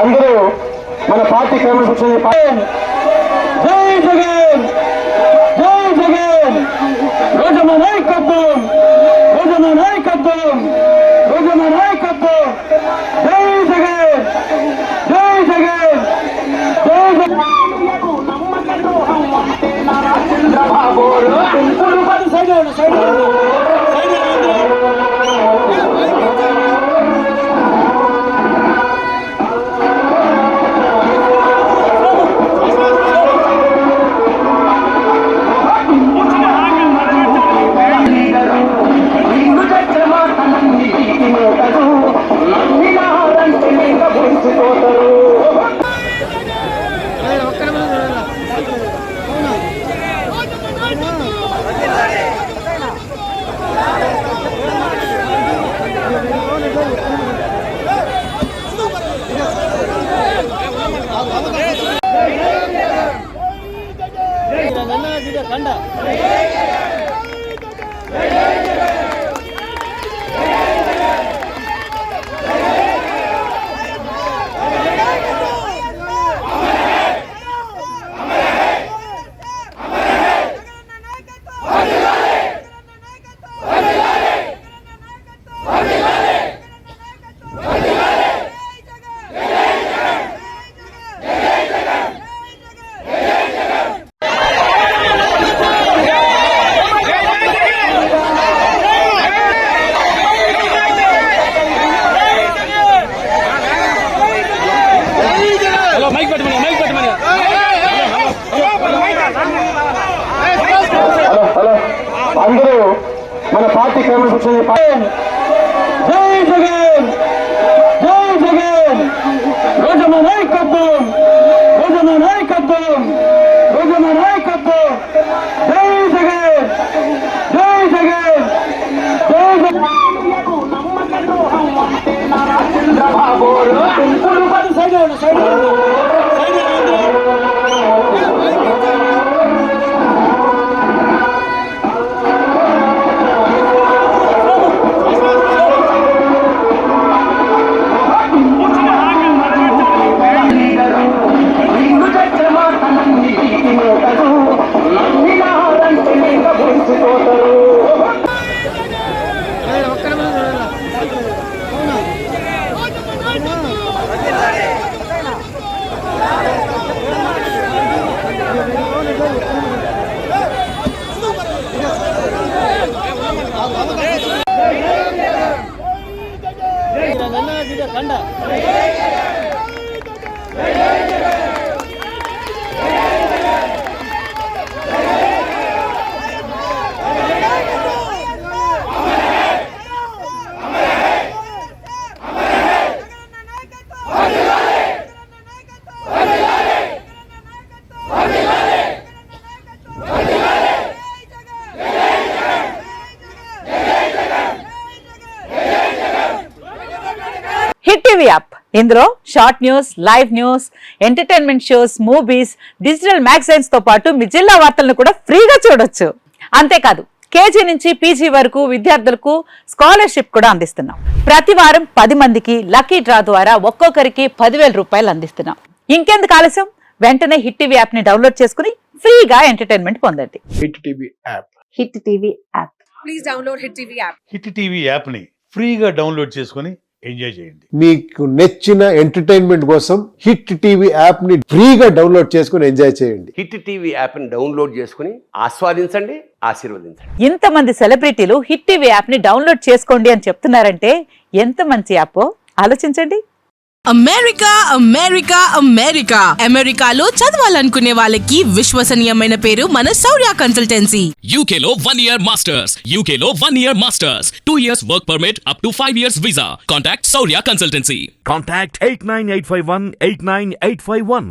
అందరూ మన పార్టీ క్రమశిక్షణ జై జగన్ జై జగన్ రోజమ నాయకత్వం రోజమ నాయకత్వం రోజమ నాయకత్వం జై జగన్ జై జగన్ జై అందరూ మన పార్టీ క్రమశిక్షణ జై జగన్ జై జగన్ రోజమ నాయకత్వం రోజమ నాయకత్వం రోజమ నాయకత్వం జై జగన్ జై జగన్ జై టీవీ యాప్ ఇందులో short news, live news, entertainment shows, movies, digital magazines తో పాటు మీ జిల్లా వార్తలను కూడా ఫ్రీగా చూడొచ్చు. అంతేకాదు కేజీ నుంచి పీజీ వరకు విద్యార్థులకు స్కాలర్షిప్ కూడా అందిస్తున్నాం. ప్రతి వారం 10 మందికి లక్కీ డ్రా ద్వారా ఒక్కొక్కరికి 10,000 రూపాయలు అందిస్తున్నాం. ఇంకెందుకు ఆలస్యం, వెంటనే హిట్ టీవీ యాప్ ని డౌన్లోడ్ చేసుకుని ఫ్రీగా ఎంటర్టైన్మెంట్ పొందండి. Hit TV app. Hit TV app. Please download hit TV app. Hit TV app ని ఫ్రీగా డౌన్లోడ్ చేసుకుని ఎంజాయ్ చేయండి. మీకు నచ్చిన ఎంటర్టైన్మెంట్ కోసం హిట్ టీవీ యాప్ ని ఫ్రీగా డౌన్లోడ్ చేసుకుని ఎంజాయ్ చేయండి. హిట్ టీవీ యాప్ ని డౌన్లోడ్ చేసుకుని ఆస్వాదించండి, ఆశీర్వదించండి. ఇంతమంది సెలబ్రిటీలు హిట్ టీవీ యాప్ ని డౌన్లోడ్ చేసుకోండి అని చెప్తున్నారంటే ఎంత మంచి యాప్ ఆలోచించండి. అమెరికా అమెరికా అమెరికా అమెరికాలో చదవాలనుకునే వాళ్ళకి విశ్వసనీయమైన పేరు మన శౌర్య కన్సల్టెన్సీ. UK లో 1 year masters, UK లో 1 year masters, 2 years work permit up to 5 years visa. Contact Saurya Consultancy. Contact 89851 89851.